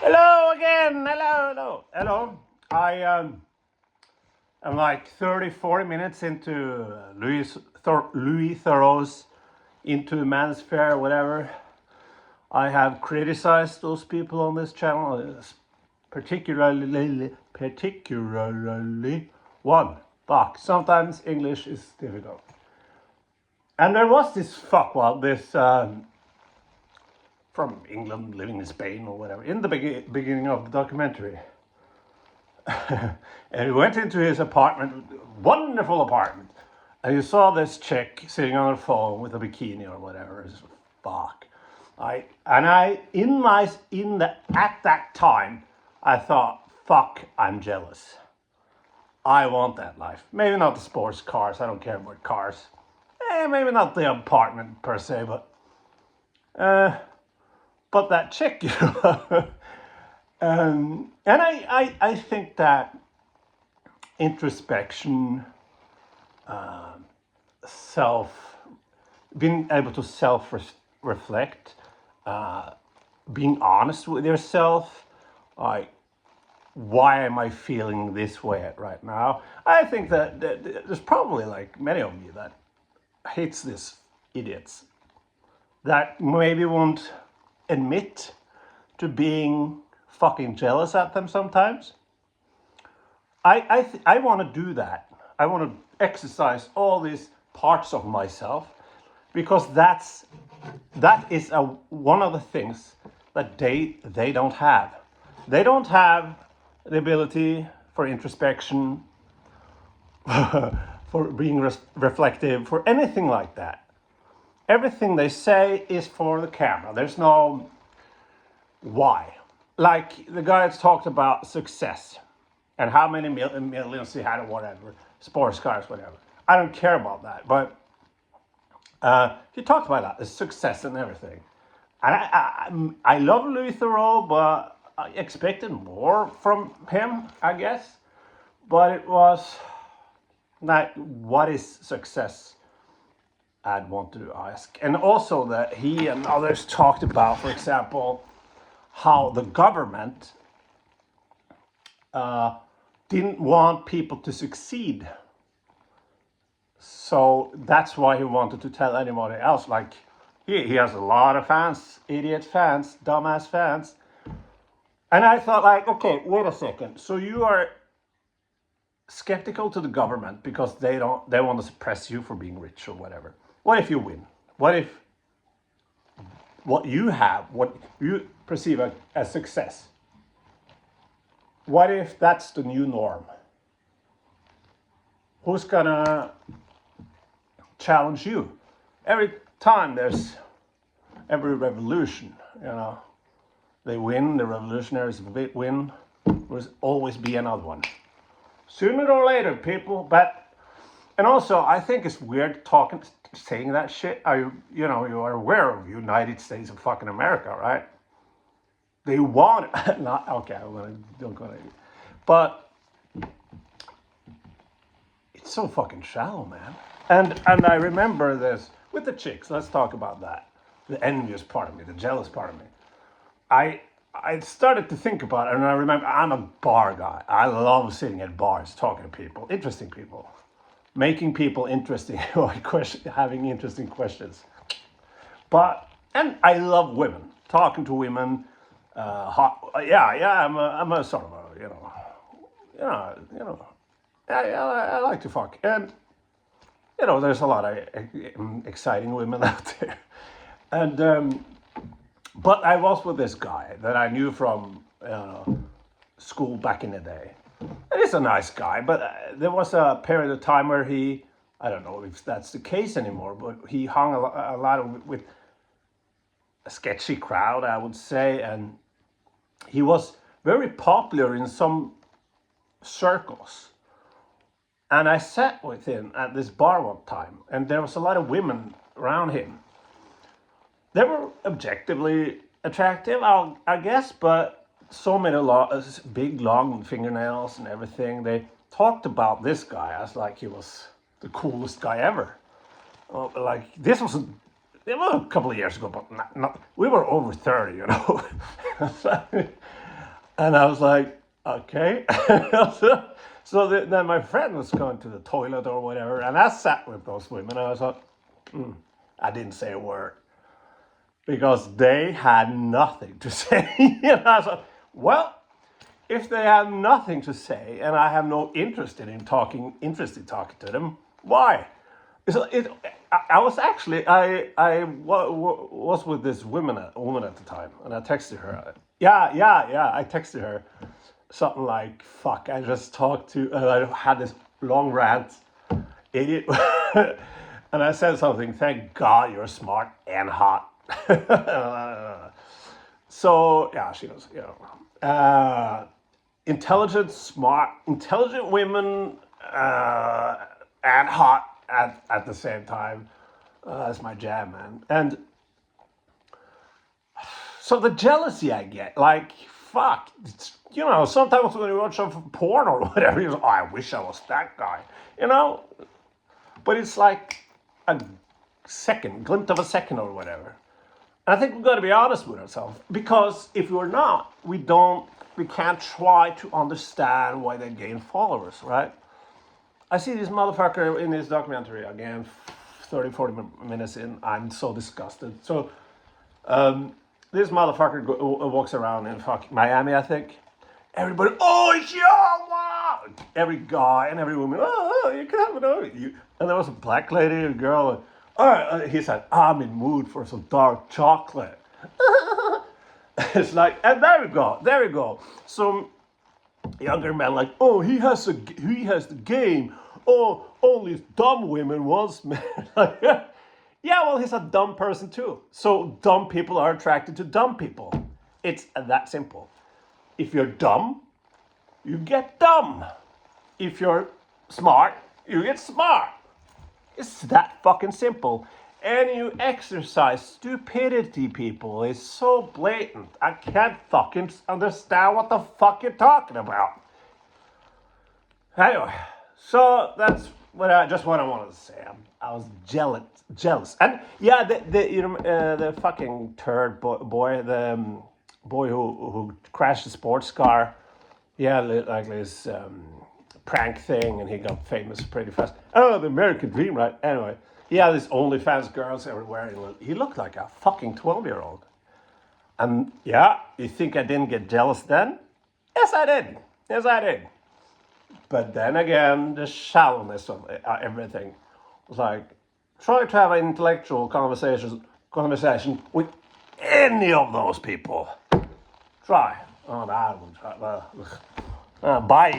Hello again. Hello. I'm like 30, 40 minutes into Louis Theroux's Into Man's Fair, whatever. I have criticized those people on this channel, particularly one. Fuck. Sometimes English is difficult. And there was this fuckwad, this from England, living in Spain or whatever, in the beginning of the documentary. And he went into his apartment, wonderful apartment, and you saw this chick sitting on her phone with a bikini or whatever. It's fuck. At that time, I thought, fuck, I'm jealous. I want that life. Maybe not the sports cars. I don't care about cars. Maybe not the apartment per se, but that chick, you know. And I think that introspection, being able to self-reflect, being honest with yourself, like, why am I feeling this way right now? I think that there's probably like many of you that hates these idiots that maybe won't admit to being fucking jealous at them sometimes. I want to do that. I want to exercise all these parts of myself because that is one of the things that they don't have. They don't have the ability for introspection, for being reflective, for anything like that. Everything they say is for the camera. There's no why. Like the guy that's talked about success and how many millions he had or whatever, sports cars, whatever. I don't care about that, but he talked about that, the success and everything. And I love Louis Theroux, but I expected more from him, I guess. But it was like, what is success? I'd want to ask. And also that he and others talked about, for example, how the government didn't want people to succeed. So that's why he wanted to tell anybody else. Like, he has a lot of fans, idiot fans, dumbass fans. And I thought, like, okay, wait a second. So you are skeptical to the government because they want to suppress you for being rich or whatever. What if you win? What if what you have, what you perceive as success, what if that's the new norm? Who's gonna challenge you? Every time there's every revolution, you know, they win, the revolutionaries win, there's always be another one. Sooner or later, people, and also I think it's weird saying that shit. You are aware of United States of fucking America, right? They want not okay. Don't go there. But it's so fucking shallow, man. And I remember this with the chicks. Let's talk about that. The envious part of me, the jealous part of me. I started to think about it, and I remember I'm a bar guy. I love sitting at bars, talking to people, interesting people, making people interesting, having interesting questions. And I love women, talking to women. I'm a sort of I like to fuck, and there's a lot of exciting women out there, and but I was with this guy that I knew from school back in the day. And he's a nice guy, but there was a period of time where I don't know if that's the case anymore, but he hung a lot with a sketchy crowd, I would say, and he was very popular in some circles. And I sat with him at this bar one time, and there was a lot of women around him. They were objectively attractive, I guess, but so many big, long fingernails and everything. They talked about this guy as like he was the coolest guy ever. Like, this was a couple of years ago, but not we were over 30, you know. And I was like, okay. Then my friend was going to the toilet or whatever, and I sat with those women, and I thought, I didn't say a word because they had nothing to say. And I thought, well, if they have nothing to say and I have no interest in talking to them, why? So I was actually was with this woman at the time, and I texted her. Yeah. I texted her something like, "Fuck, I just talked to," and I had this long rant, idiot, and I said something. Thank God you're smart and hot. So yeah, she goes, intelligent women, and hot at the same time. That's my jam, man. And so the jealousy I get, like, fuck, sometimes when you watch some porn or whatever, you're like, oh, I wish I was that guy, you know? But it's like a glint of a second or whatever. And I think we've got to be honest with ourselves, because if we're not, we can't try to understand why they gain followers, right? I see this motherfucker in this documentary again, 30, 40 minutes in, I'm so disgusted. So this motherfucker walks around in fucking Miami, I think. Everybody, oh, yeah, wow! Every guy and every woman, oh, you can have it over you. And there was a black lady and a girl. He said, I'm in mood for some dark chocolate. It's like, and there we go. Some younger men like, oh, he has the game. Oh, only dumb women wants men. Yeah, well, he's a dumb person too. So dumb people are attracted to dumb people. It's that simple. If you're dumb, you get dumb. If you're smart, you get smart. It's that fucking simple. And you exercise stupidity, people. It's so blatant. I can't fucking understand what the fuck you're talking about. Anyway, so that's what I wanted to say. I was jealous, and yeah, the fucking turd boy, the boy who crashed the sports car. Yeah, like this prank thing, and he got famous pretty fast. Oh, the American dream, right? Anyway, yeah, this OnlyFans girls everywhere. And he looked like a fucking 12-year-old. And yeah, you think I didn't get jealous then? Yes, I did. But then again, the shallowness of everything was like, try to have an intellectual conversation with any of those people. Try. Oh, I wouldn't try. Bye.